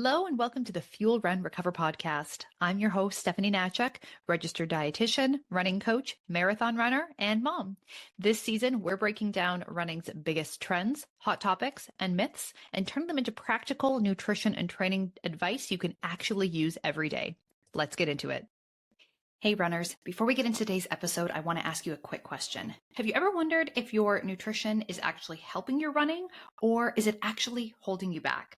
Hello and welcome to the Fuel Run Recover podcast. I'm your host, Stephanie Natchuk, registered dietitian, running coach, marathon runner, and mom. This season, we're breaking down running's biggest trends, hot topics, and myths, and turning them into practical nutrition and training advice you can actually use every day. Let's get into it. Hey runners, before we get into today's episode, I want to ask you a quick question. Have you ever wondered if your nutrition is actually helping your running, or is it actually holding you back?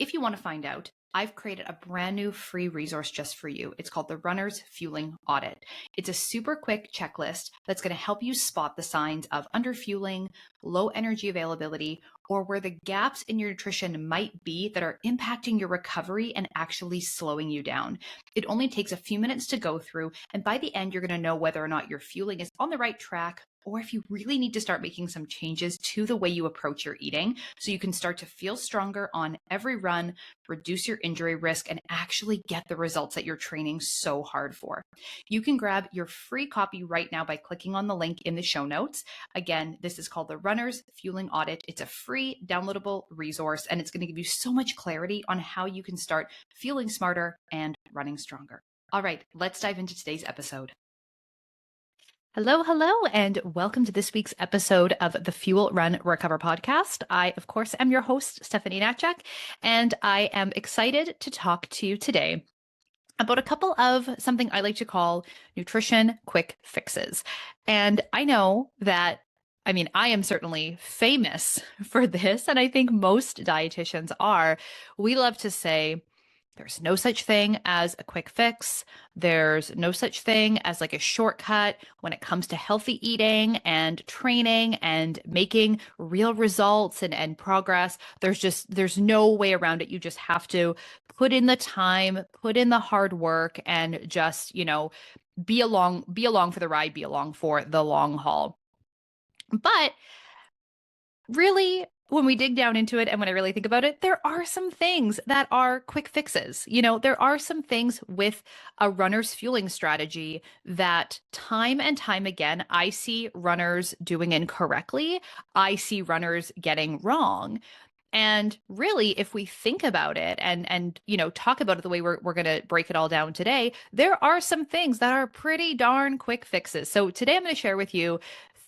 If you want to find out, I've created a brand new free resource just for you. It's called the Runner's Fueling Audit. It's a super quick checklist that's going to help you spot the signs of underfueling, low energy availability, or where the gaps in your nutrition might be that are impacting your recovery and actually slowing you down. It only takes a few minutes to go through, and by the end, you're going to know whether or not your fueling is on the right track, or if you really need to start making some changes to the way you approach your eating so you can start to feel stronger on every run, reduce your injury risk, and actually get the results that you're training so hard for. You can grab your free copy right now by clicking on the link in the show notes. Again, this is called the Runner's Fueling Audit. It's a free downloadable resource, and it's going to give you so much clarity on how you can start feeling smarter and running stronger. All right, let's dive into today's episode. Hello, and welcome to this week's episode of the Fuel Run Recover podcast. I, of course, am your host, Stephanie Natchuk, and I am excited to talk to you today about a couple of something I like to call nutrition quick fixes. And I know that, I am certainly famous for this, and I think most dietitians are. We love to say, there's no such thing as a quick fix. There's no such thing as like a shortcut when it comes to healthy eating and training and making real results and progress. There's no way around it. You just have to put in the time, put in the hard work, and just, be along for the ride, be along for the long haul. But really, when we dig down into it and when I really think about it, there are some things that are quick fixes. There are some things with a runner's fueling strategy that time and time again, I see runners doing incorrectly. I see runners getting wrong. And really, if we think about it and talk about it the way we're going to break it all down today, there are some things that are pretty darn quick fixes. So today I'm going to share with you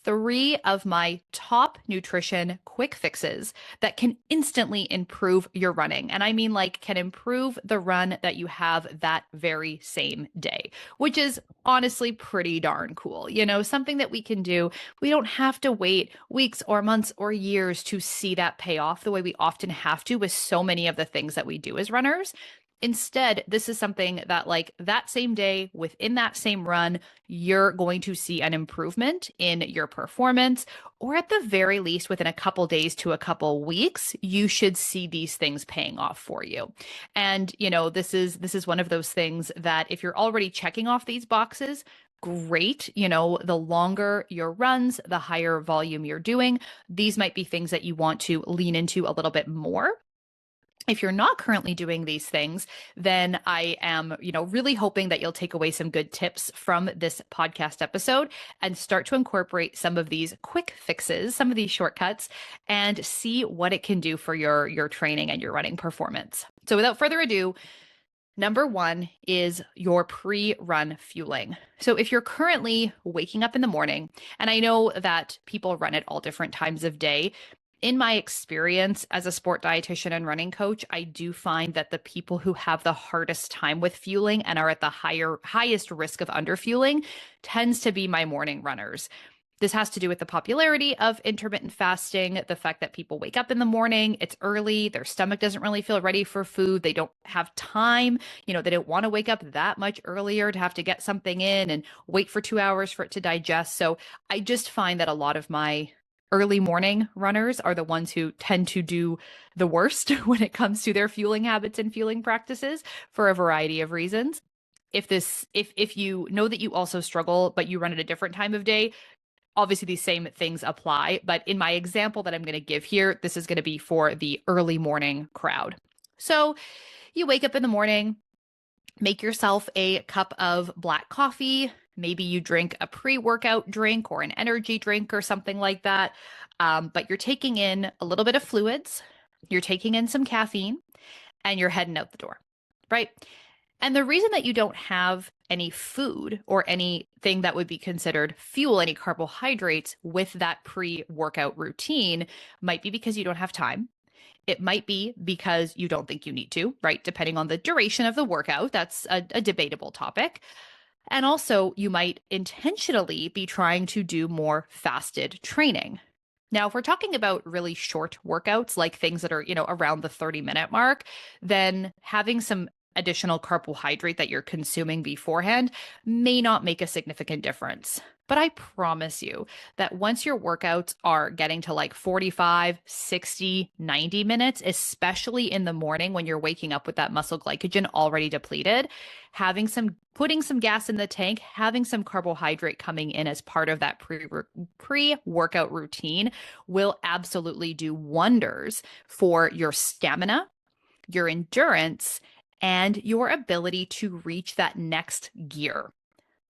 3 of my top nutrition quick fixes that can instantly improve your running. And I mean, like, can improve the run that you have that very same day, which is honestly pretty darn cool. Something that we can do. We don't have to wait weeks or months or years to see that pay off the way we often have to with so many of the things that we do as runners. Instead, this is something that, like, that same day, within that same run, you're going to see an improvement in your performance, or at the very least, within a couple days to a couple weeks, you should see these things paying off for you. And, this is one of those things that if you're already checking off these boxes, great. The longer your runs, the higher volume you're doing. These might be things that you want to lean into a little bit more. If you're not currently doing these things, then I am, really hoping that you'll take away some good tips from this podcast episode and start to incorporate some of these quick fixes, some of these shortcuts, and see what it can do for your training and your running performance. So without further ado, number 1 is your pre-run fueling. So if you're currently waking up in the morning, and I know that people run at all different times of day, in my experience as a sport dietitian and running coach, I do find that the people who have the hardest time with fueling and are at the highest risk of underfueling tends to be my morning runners. This has to do with the popularity of intermittent fasting, the fact that people wake up in the morning, it's early, their stomach doesn't really feel ready for food, they don't have time, they don't want to wake up that much earlier to have to get something in and wait for 2 hours for it to digest. So I just find that a lot of my early morning runners are the ones who tend to do the worst when it comes to their fueling habits and fueling practices for a variety of reasons. If you know that you also struggle, but you run at a different time of day, obviously these same things apply. But in my example that I'm going to give here, this is going to be for the early morning crowd. So you wake up in the morning, make yourself a cup of black coffee. Maybe you drink a pre-workout drink or an energy drink or something like that. But you're taking in a little bit of fluids. You're taking in some caffeine. and you're heading out the door, right? And the reason that you don't have any food or anything that would be considered fuel, any carbohydrates with that pre-workout routine might be because you don't have time. It might be because you don't think you need to, right? Depending on the duration of the workout, that's a debatable topic. And also, you might intentionally be trying to do more fasted training. Now, if we're talking about really short workouts, like things that are, around the 30-minute mark, then having some additional carbohydrate that you're consuming beforehand may not make a significant difference. But I promise you that once your workouts are getting to like 45, 60, 90 minutes, especially in the morning when you're waking up with that muscle glycogen already depleted, putting some gas in the tank, having some carbohydrate coming in as part of that pre-workout routine will absolutely do wonders for your stamina, your endurance, and your ability to reach that next gear.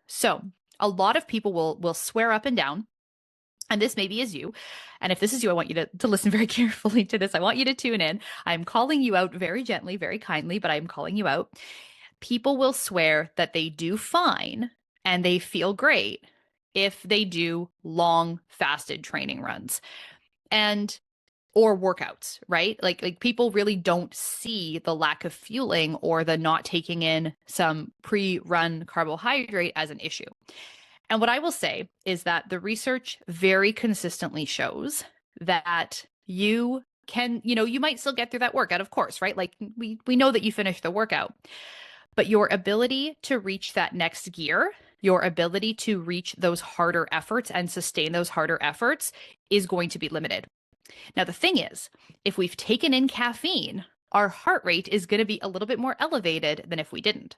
So, a lot of people will swear up and down, and this maybe is you. And if this is you, I want you to listen very carefully to this. I want you to tune in. I'm calling you out very gently, very kindly, but I'm calling you out. People will swear that they do fine and they feel great if they do long fasted training runs or workouts, right? Like people really don't see the lack of fueling or the not taking in some pre-run carbohydrate as an issue. And what I will say is that the research very consistently shows that you can, you might still get through that workout, of course, right? Like we know that you finished the workout, but your ability to reach that next gear, your ability to reach those harder efforts and sustain those harder efforts is going to be limited. Now, the thing is, if we've taken in caffeine, our heart rate is going to be a little bit more elevated than if we didn't.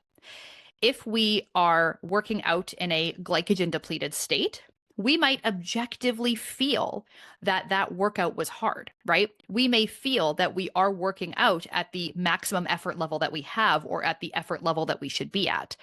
If we are working out in a glycogen depleted state, we might objectively feel that that workout was hard, right? We may feel that we are working out at the maximum effort level that we have or at the effort level that we should be at.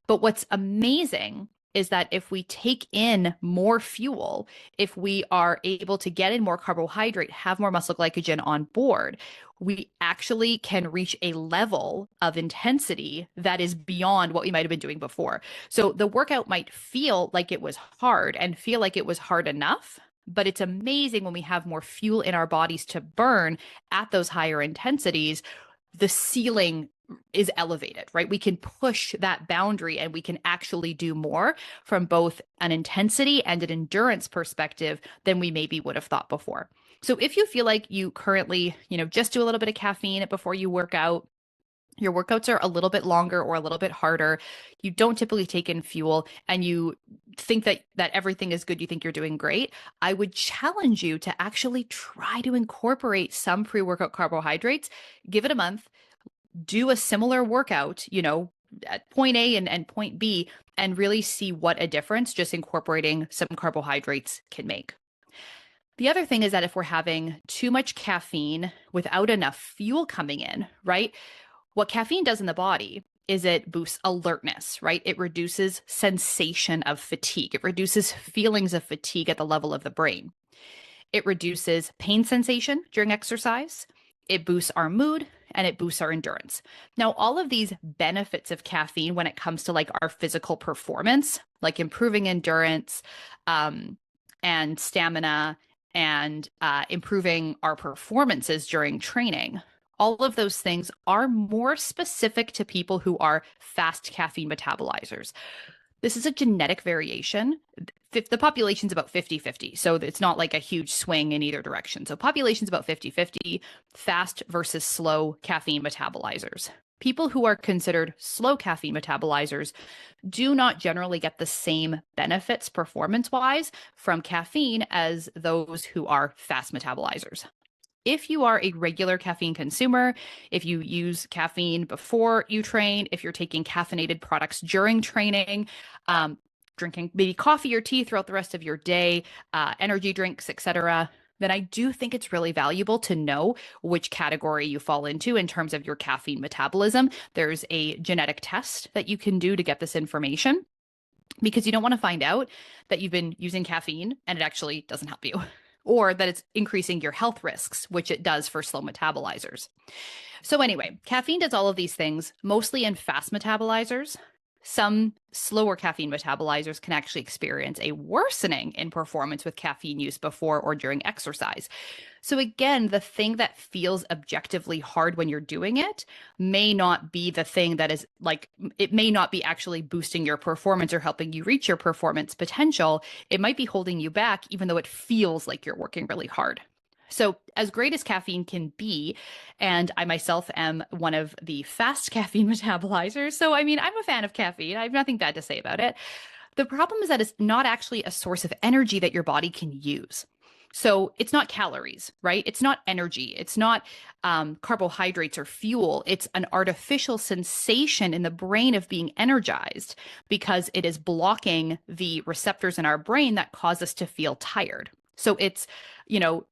But what's amazing is that if we take in more fuel, if we are able to get in more carbohydrate, have more muscle glycogen on board, we actually can reach a level of intensity that is beyond what we might have been doing before. So the workout might feel like it was hard and feel like it was hard enough, but it's amazing when we have more fuel in our bodies to burn at those higher intensities, the ceiling is elevated, right? We can push that boundary and we can actually do more from both an intensity and an endurance perspective than we maybe would have thought before. So if you feel like you currently, just do a little bit of caffeine before you work out, your workouts are a little bit longer or a little bit harder, you don't typically take in fuel, and you think that everything is good, you think you're doing great, I would challenge you to actually try to incorporate some pre-workout carbohydrates. Give it a month, do a similar workout, at point A and point B, and really see what a difference just incorporating some carbohydrates can make. The other thing is that if we're having too much caffeine without enough fuel coming in, right? What caffeine does in the body is it boosts alertness, right? It reduces sensation of fatigue. It reduces feelings of fatigue at the level of the brain. It reduces pain sensation during exercise. It boosts our mood and it boosts our endurance. Now, all of these benefits of caffeine when it comes to like our physical performance, like improving endurance and stamina and improving our performances during training, all of those things are more specific to people who are fast caffeine metabolizers. This is a genetic variation. The population's about 50-50, so it's not like a huge swing in either direction. So population's about 50-50, fast versus slow caffeine metabolizers. People who are considered slow caffeine metabolizers do not generally get the same benefits performance-wise from caffeine as those who are fast metabolizers. If you are a regular caffeine consumer, if you use caffeine before you train, if you're taking caffeinated products during training, drinking maybe coffee or tea throughout the rest of your day, energy drinks, etc., then I do think it's really valuable to know which category you fall into in terms of your caffeine metabolism. There's a genetic test that you can do to get this information, because you don't want to find out that you've been using caffeine and it actually doesn't help you. or that it's increasing your health risks, which it does for slow metabolizers. So anyway, caffeine does all of these things, mostly in fast metabolizers. Some slower caffeine metabolizers can actually experience a worsening in performance with caffeine use before or during exercise. So again, the thing that feels objectively hard when you're doing it may not be the thing that is like, it may not be actually boosting your performance or helping you reach your performance potential. It might be holding you back, even though it feels like you're working really hard. So, as great as caffeine can be, and I myself am one of the fast caffeine metabolizers. So, I mean, I'm a fan of caffeine. I have nothing bad to say about it. The problem is that it's not actually a source of energy that your body can use. So, it's not calories, right? It's not energy. It's not carbohydrates or fuel. It's an artificial sensation in the brain of being energized because it is blocking the receptors in our brain that cause us to feel tired. So, it's, you know,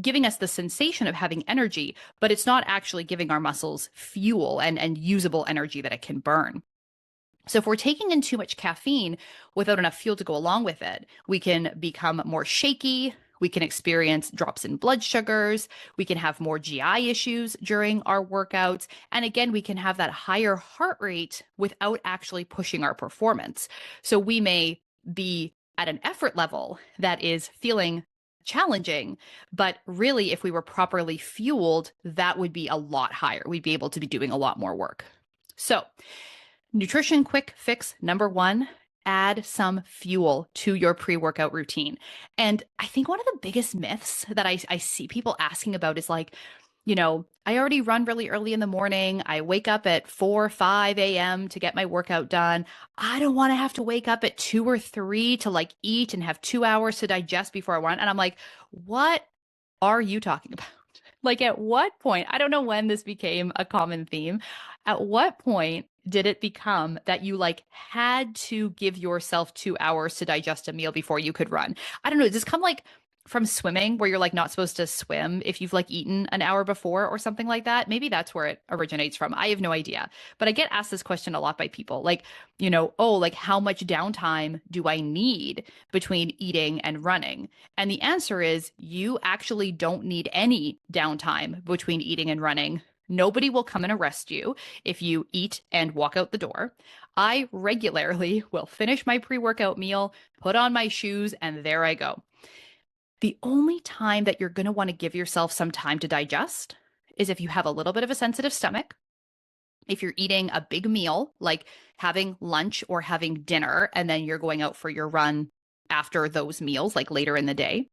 giving us the sensation of having energy, but it's not actually giving our muscles fuel and usable energy that it can burn. So if we're taking in too much caffeine without enough fuel to go along with it, we can become more shaky. We can experience drops in blood sugars. We can have more GI issues during our workouts. And again, we can have that higher heart rate without actually pushing our performance. So we may be at an effort level that is feeling challenging, but really, if we were properly fueled, that would be a lot higher. We'd be able to be doing a lot more work. So, nutrition quick fix number one, add some fuel to your pre-workout routine. And I think one of the biggest myths that I see people asking about is like, I already run really early in the morning. I wake up at 4, 5 a.m. to get my workout done. I don't want to have to wake up at 2 or 3 to like eat and have 2 hours to digest before I run. And I'm like, what are you talking about? Like, at what point? I don't know when this became a common theme. At what point did it become that you like had to give yourself 2 hours to digest a meal before you could run? I don't know. Does this come like from swimming where you're like not supposed to swim if you've like eaten an hour before or something like that? Maybe that's where it originates from. I have no idea. But I get asked this question a lot by people like, oh, like how much downtime do I need between eating and running? And the answer is you actually don't need any downtime between eating and running. Nobody will come and arrest you if you eat and walk out the door. I regularly will finish my pre-workout meal, put on my shoes, and there I go. The only time that you're going to want to give yourself some time to digest is if you have a little bit of a sensitive stomach, if you're eating a big meal, like having lunch or having dinner, and then you're going out for your run after those meals, like later in the day.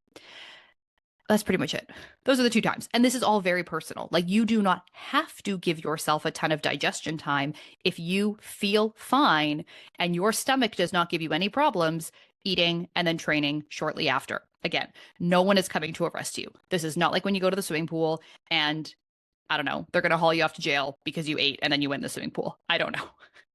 That's pretty much it. Those are the two times. And this is all very personal. Like you do not have to give yourself a ton of digestion time if you feel fine and your stomach does not give you any problems eating and then training shortly after. Again, no one is coming to arrest you. This is not like when you go to the swimming pool and I don't know, they're going to haul you off to jail because you ate and then you went in the swimming pool. I don't know.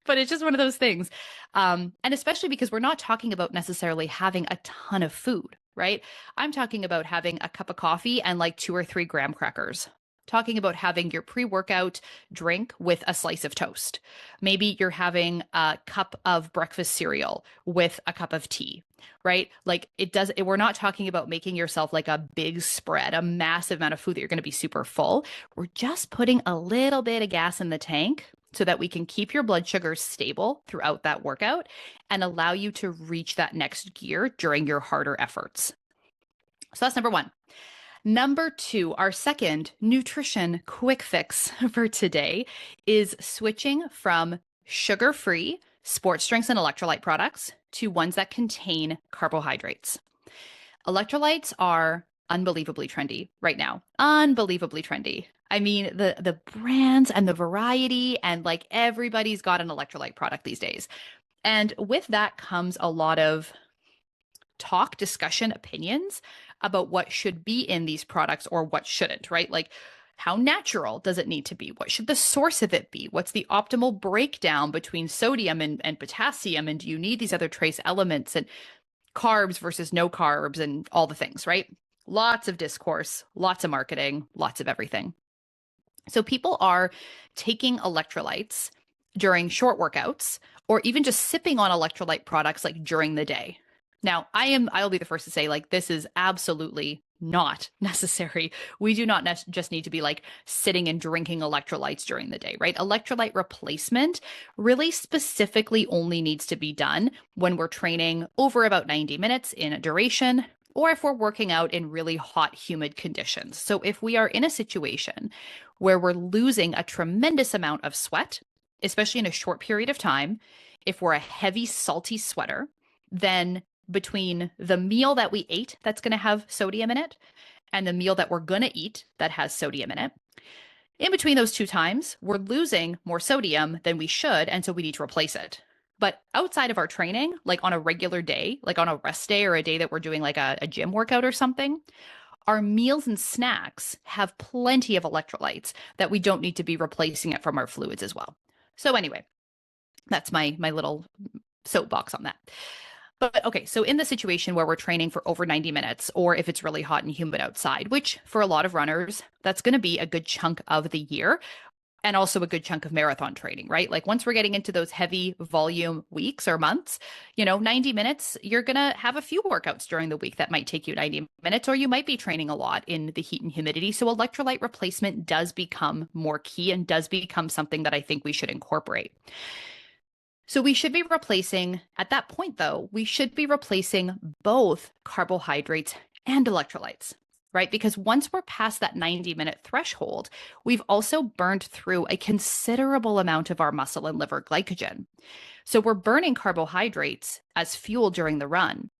But it's just one of those things. And especially because we're not talking about necessarily having a ton of food, right? I'm talking about having a cup of coffee and like 2 or 3 graham crackers. Talking about having your pre-workout drink with a slice of toast. Maybe you're having a cup of breakfast cereal with a cup of tea, right? Like we're not talking about making yourself like a big spread, a massive amount of food that you're going to be super full. We're just putting a little bit of gas in the tank so that we can keep your blood sugars stable throughout that workout and allow you to reach that next gear during your harder efforts. So that's number one. Number two, our second nutrition quick fix for today is switching from sugar-free sports drinks and electrolyte products to ones that contain carbohydrates. Electrolytes are unbelievably trendy right now. Unbelievably trendy. I mean, the brands and the variety and like everybody's got an electrolyte product these days. And with that comes a lot of talk, discussion, opinions about what should be in these products or what shouldn't, right? Like how natural does it need to be? What should the source of it be? What's the optimal breakdown between sodium and potassium? And do you need these other trace elements and carbs versus no carbs and all the things, right? Lots of discourse, lots of marketing, lots of everything. So people are taking electrolytes during short workouts or even just sipping on electrolyte products like during the day. Now, I'll be the first to say, like, this is absolutely not necessary. We do not just need to be like sitting and drinking electrolytes during the day, right? Electrolyte replacement really specifically only needs to be done when we're training over about 90 minutes in a duration, or if we're working out in really hot, humid conditions. So if we are in a situation where we're losing a tremendous amount of sweat, especially in a short period of time, if we're a heavy, salty sweater, then between the meal that we ate that's going to have sodium in it and the meal that we're going to eat that has sodium in it, in between those two times, we're losing more sodium than we should. And so we need to replace it. But outside of our training, like on a regular day, like on a rest day or a day that we're doing like a gym workout or something, our meals and snacks have plenty of electrolytes that we don't need to be replacing it from our fluids as well. So anyway, that's my little soapbox on that. But okay, so in the situation where we're training for over 90 minutes, or if it's really hot and humid outside, which for a lot of runners, that's going to be a good chunk of the year and also a good chunk of marathon training, right? Like once we're getting into those heavy volume weeks or months, 90 minutes, you're going to have a few workouts during the week that might take you 90 minutes, or you might be training a lot in the heat and humidity. So electrolyte replacement does become more key and does become something that I think we should incorporate. So we should be replacing, at that point though, we should be replacing both carbohydrates and electrolytes, right? Because once we're past that 90-minute threshold, we've also burned through a considerable amount of our muscle and liver glycogen. So we're burning carbohydrates as fuel during the run.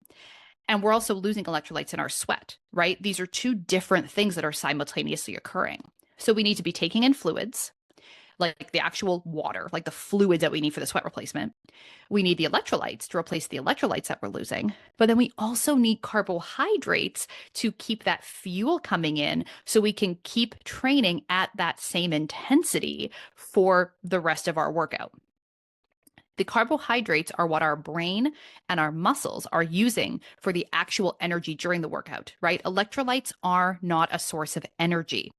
And we're also losing electrolytes in our sweat, right? These are two different things that are simultaneously occurring. So we need to be taking in fluids, like the actual water, like the fluids that we need for the sweat replacement. We need the electrolytes to replace the electrolytes that we're losing. But then we also need carbohydrates to keep that fuel coming in so we can keep training at that same intensity for the rest of our workout. The carbohydrates are what our brain and our muscles are using for the actual energy during the workout, right? Electrolytes are not a source of energy.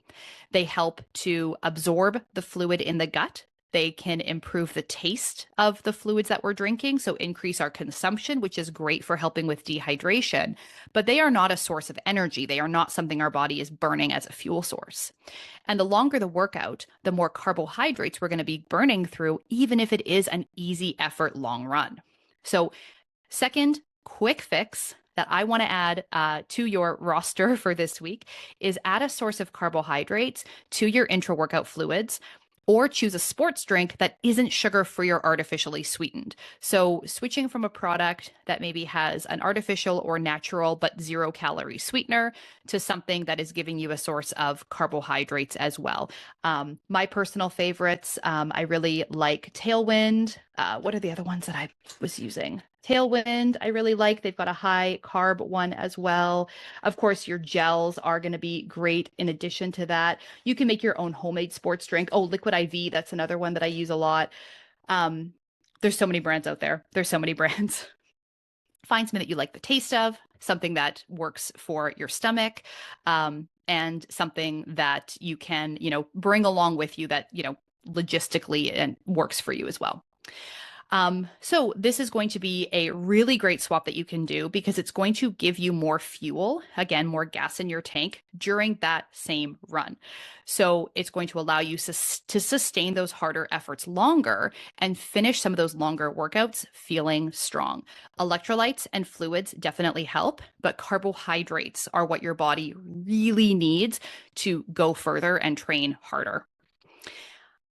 They help to absorb the fluid in the gut. They can improve the taste of the fluids that we're drinking, so increase our consumption, which is great for helping with dehydration. But they are not a source of energy. They are not something our body is burning as a fuel source. And the longer the workout, the more carbohydrates we're going to be burning through, even if it is an easy effort long run. So, second quick fix that I want to add to your roster for this week is add a source of carbohydrates to your intra-workout fluids, or choose a sports drink that isn't sugar-free or artificially sweetened. So switching from a product that maybe has an artificial or natural but zero-calorie sweetener to something that is giving you a source of carbohydrates as well. My personal favorites, I really like Tailwind. What are the other ones that I was using? Tailwind, I really like. They've got a high carb one as well. Of course, your gels are going to be great in addition to that. You can make your own homemade sports drink. Oh, Liquid IV, that's another one that I use a lot. There's so many brands out there. There's so many brands. Find something that you like the taste of, something that works for your stomach, and something that you can, bring along with you that, logistically and works for you as well. So this is going to be a really great swap that you can do because it's going to give you more fuel, again, more gas in your tank during that same run. So it's going to allow you to sustain those harder efforts longer and finish some of those longer workouts feeling strong. Electrolytes and fluids definitely help, but carbohydrates are what your body really needs to go further and train harder.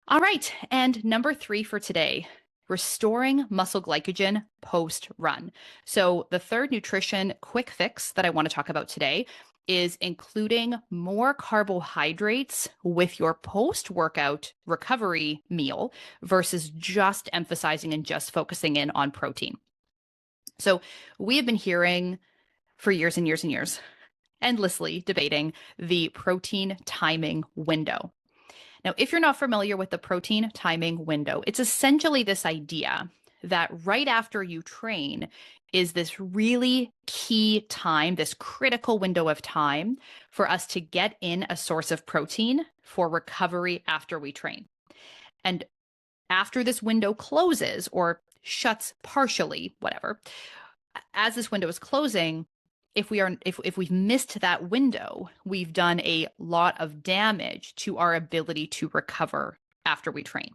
All right, and number 3 for today, restoring muscle glycogen post-run. So the third nutrition quick fix that I want to talk about today is including more carbohydrates with your post-workout recovery meal versus just emphasizing and just focusing in on protein. So we have been hearing for years and years and years, endlessly debating the protein timing window. Now, if you're not familiar with the protein timing window, it's essentially this idea that right after you train is this really key time, this critical window of time for us to get in a source of protein for recovery after we train. And after this window closes or shuts partially, whatever, as this window is closing, if we've missed that window, we've done a lot of damage to our ability to recover after we train.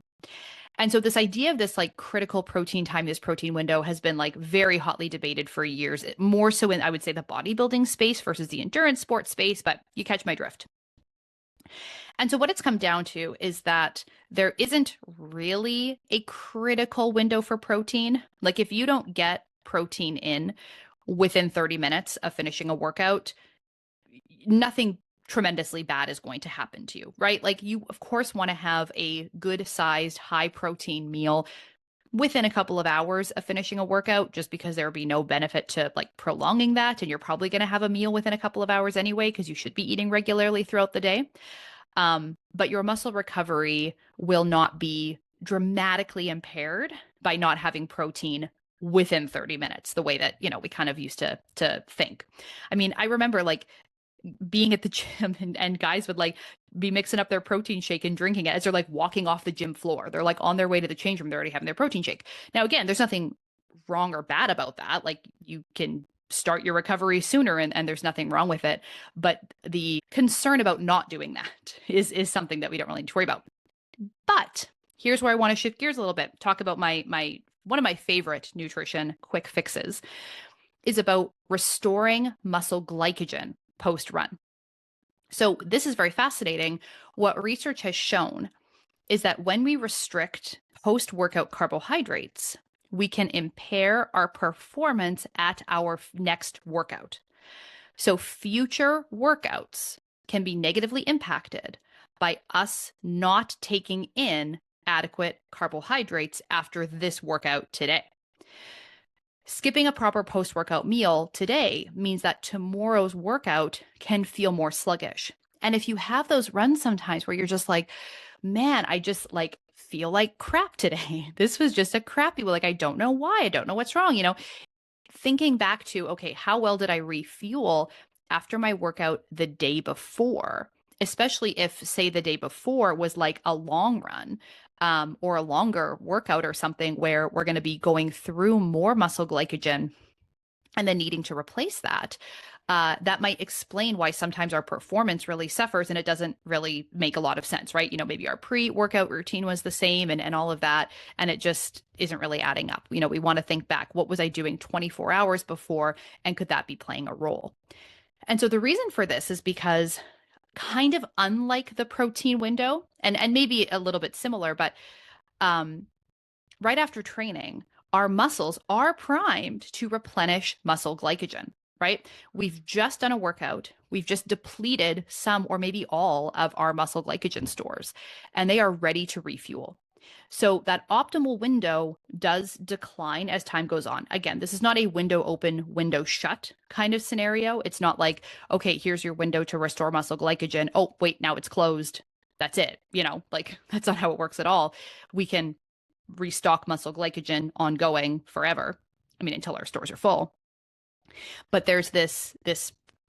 And so this idea of this like critical protein time, this protein window has been like very hotly debated for years, more so in, I would say, the bodybuilding space versus the endurance sports space, but you catch my drift. And so what it's come down to is that there isn't really a critical window for protein. Like if you don't get protein in within 30 minutes of finishing a workout, nothing tremendously bad is going to happen to you, right? Like you, of course, want to have a good sized, high protein meal within a couple of hours of finishing a workout, just because there would be no benefit to like prolonging that. And you're probably going to have a meal within a couple of hours anyway, because you should be eating regularly throughout the day. But your muscle recovery will not be dramatically impaired by not having protein within 30 minutes, the way that, you know, we kind of used to think. I mean, I remember like being at the gym and guys would like be mixing up their protein shake and drinking it as they're like walking off the gym floor. They're like on their way to the change room. They're already having their protein shake. Now, again, there's nothing wrong or bad about that. Like you can start your recovery sooner and there's nothing wrong with it. But the concern about not doing that is something that we don't really need to worry about. But here's where I want to shift gears a little bit, talk about my one of my favorite nutrition quick fixes is about restoring muscle glycogen post-run. So this is very fascinating. What research has shown is that when we restrict post-workout carbohydrates, we can impair our performance at our next workout. So future workouts can be negatively impacted by us not taking in adequate carbohydrates after this workout today. Skipping a proper post-workout meal today means that tomorrow's workout can feel more sluggish. And if you have those runs sometimes where you're just like, man, I just like feel like crap today. This was just a crappy, like, I don't know why. I don't know what's wrong. You know, thinking back to, okay, how well did I refuel after my workout the day before? Especially if, say, the day before was like a long run, or a longer workout or something where we're going to be going through more muscle glycogen and then needing to replace that. That might explain why sometimes our performance really suffers and it doesn't really make a lot of sense, right? You know, maybe our pre-workout routine was the same and all of that, and it just isn't really adding up. You know, we want to think back, what was I doing 24 hours before, and could that be playing a role? And so the reason for this is because, kind of unlike the protein window, and maybe a little bit similar, but right after training, our muscles are primed to replenish muscle glycogen, right? We've just done a workout. We've just depleted some or maybe all of our muscle glycogen stores, and they are ready to refuel. So that optimal window does decline as time goes on. Again, this is not a window open, window shut kind of scenario. It's not like, okay, here's your window to restore muscle glycogen. Oh, wait, now it's closed. That's it. You know, like that's not how it works at all. We can restock muscle glycogen ongoing forever. I mean, until our stores are full. But there's this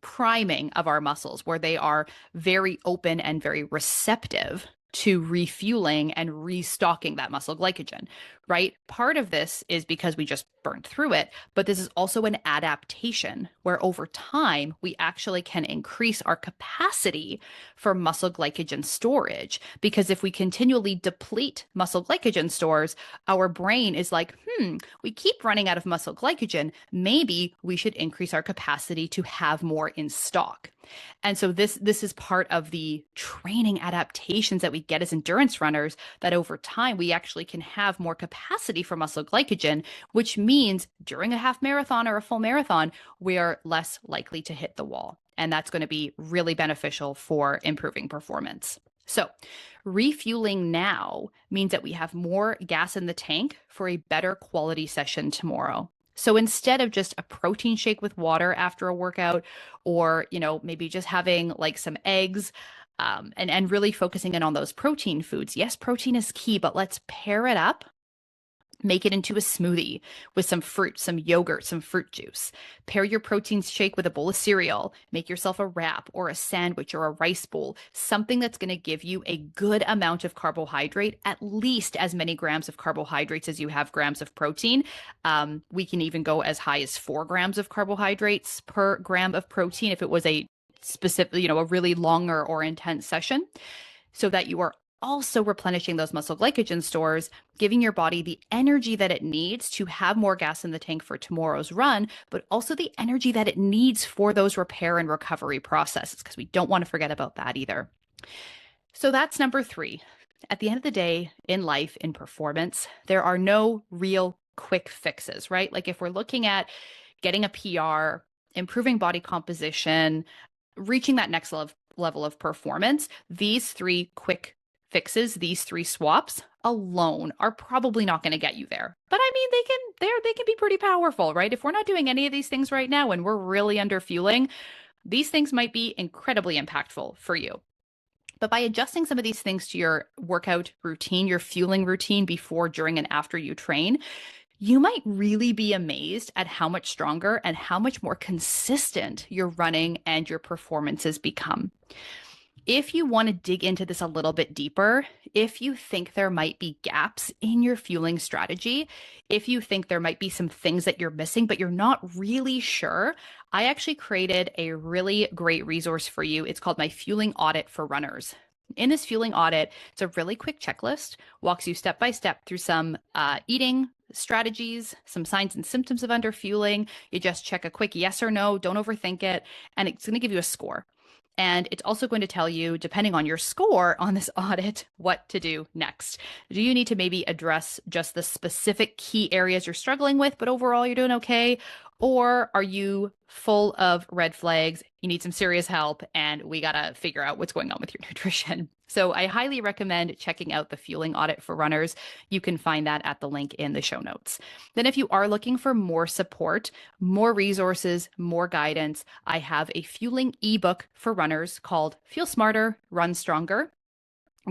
priming of our muscles where they are very open and very receptive to refueling and restocking that muscle glycogen, right? Part of this is because we just burned through it, but this is also an adaptation where over time we actually can increase our capacity for muscle glycogen storage. Because if we continually deplete muscle glycogen stores, our brain is like, we keep running out of muscle glycogen. Maybe we should increase our capacity to have more in stock. And so this is part of the training adaptations that we get as endurance runners, that over time we actually can have more capacity for muscle glycogen, which means during a half marathon or a full marathon, we are less likely to hit the wall. And that's going to be really beneficial for improving performance. So refueling now means that we have more gas in the tank for a better quality session tomorrow. So instead of just a protein shake with water after a workout, or, you know, maybe just having like some eggs, and really focusing in on those protein foods. Yes, protein is key, but let's pair it up Make it into a smoothie with some fruit, some yogurt, some fruit juice. Pair your protein shake with a bowl of cereal. Make yourself a wrap or a sandwich or a rice bowl, something that's going to give you a good amount of carbohydrate, at least as many grams of carbohydrates as you have grams of protein. We can even go as high as 4 grams of carbohydrates per gram of protein if it was a specific, a really longer or intense session, so that you are also replenishing those muscle glycogen stores, giving your body the energy that it needs to have more gas in the tank for tomorrow's run, but also the energy that it needs for those repair and recovery processes, because we don't want to forget about that either. So that's number 3. At the end of the day, in life, in performance, there are no real quick fixes, right? Like if we're looking at getting a PR, improving body composition, reaching that next level of performance, these 3 quick fixes, these 3 swaps alone are probably not going to get you there. But I mean, they can be pretty powerful, right? If we're not doing any of these things right now and we're really under fueling, these things might be incredibly impactful for you. But by adjusting some of these things to your workout routine, your fueling routine before, during, and after you train, you might really be amazed at how much stronger and how much more consistent your running and your performances become. If you want to dig into this a little bit deeper, if you think there might be gaps in your fueling strategy, if you think there might be some things that you're missing, but you're not really sure, I actually created a really great resource for you. It's called my Fueling Audit for Runners. In this fueling audit, it's a really quick checklist, walks you step by step through some eating strategies, some signs and symptoms of underfueling. You just check a quick yes or no, don't overthink it, and it's going to give you a score. And it's also going to tell you, depending on your score on this audit, what to do next. Do you need to maybe address just the specific key areas you're struggling with, but overall you're doing okay? Or are you full of red flags? You need some serious help, and we got to figure out what's going on with your nutrition. So I highly recommend checking out the Fueling Audit for Runners. You can find that at the link in the show notes. Then if you are looking for more support, more resources, more guidance, I have a fueling ebook for runners called Fuel Smarter, Run Stronger.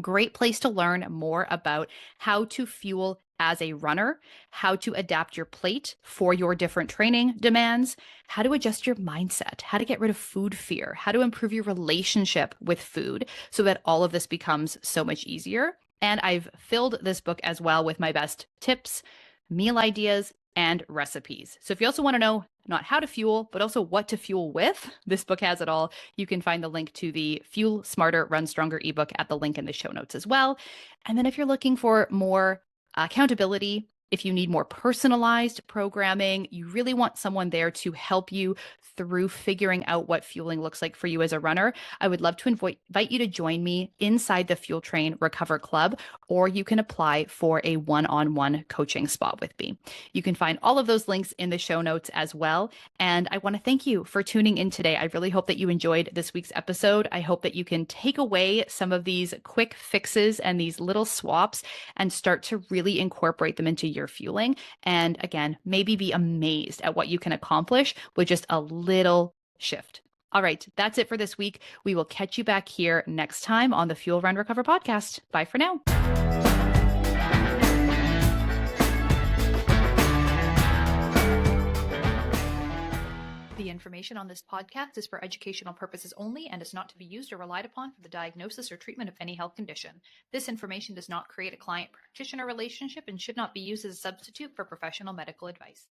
Great place to learn more about how to fuel as a runner, how to adapt your plate for your different training demands, how to adjust your mindset, how to get rid of food fear, how to improve your relationship with food so that all of this becomes so much easier. And I've filled this book as well with my best tips, meal ideas, and recipes. So if you also want to know not how to fuel, but also what to fuel with, this book has it all. You can find the link to the Fuel Smarter, Run Stronger ebook at the link in the show notes as well. And then if you're looking for more accountability, if you need more personalized programming, you really want someone there to help you through figuring out what fueling looks like for you as a runner, I would love to invite you to join me inside the Fuel Train Recover Club, or you can apply for a one-on-one coaching spot with me. You can find all of those links in the show notes as well. And I want to thank you for tuning in today. I really hope that you enjoyed this week's episode. I hope that you can take away some of these quick fixes and these little swaps and start to really incorporate them into your fueling. And again, maybe be amazed at what you can accomplish with just a little shift. All right, that's it for this week. We will catch you back here next time on the Fuel Run Recover podcast. Bye for now. The information on this podcast is for educational purposes only and is not to be used or relied upon for the diagnosis or treatment of any health condition. This information does not create a client-practitioner relationship and should not be used as a substitute for professional medical advice.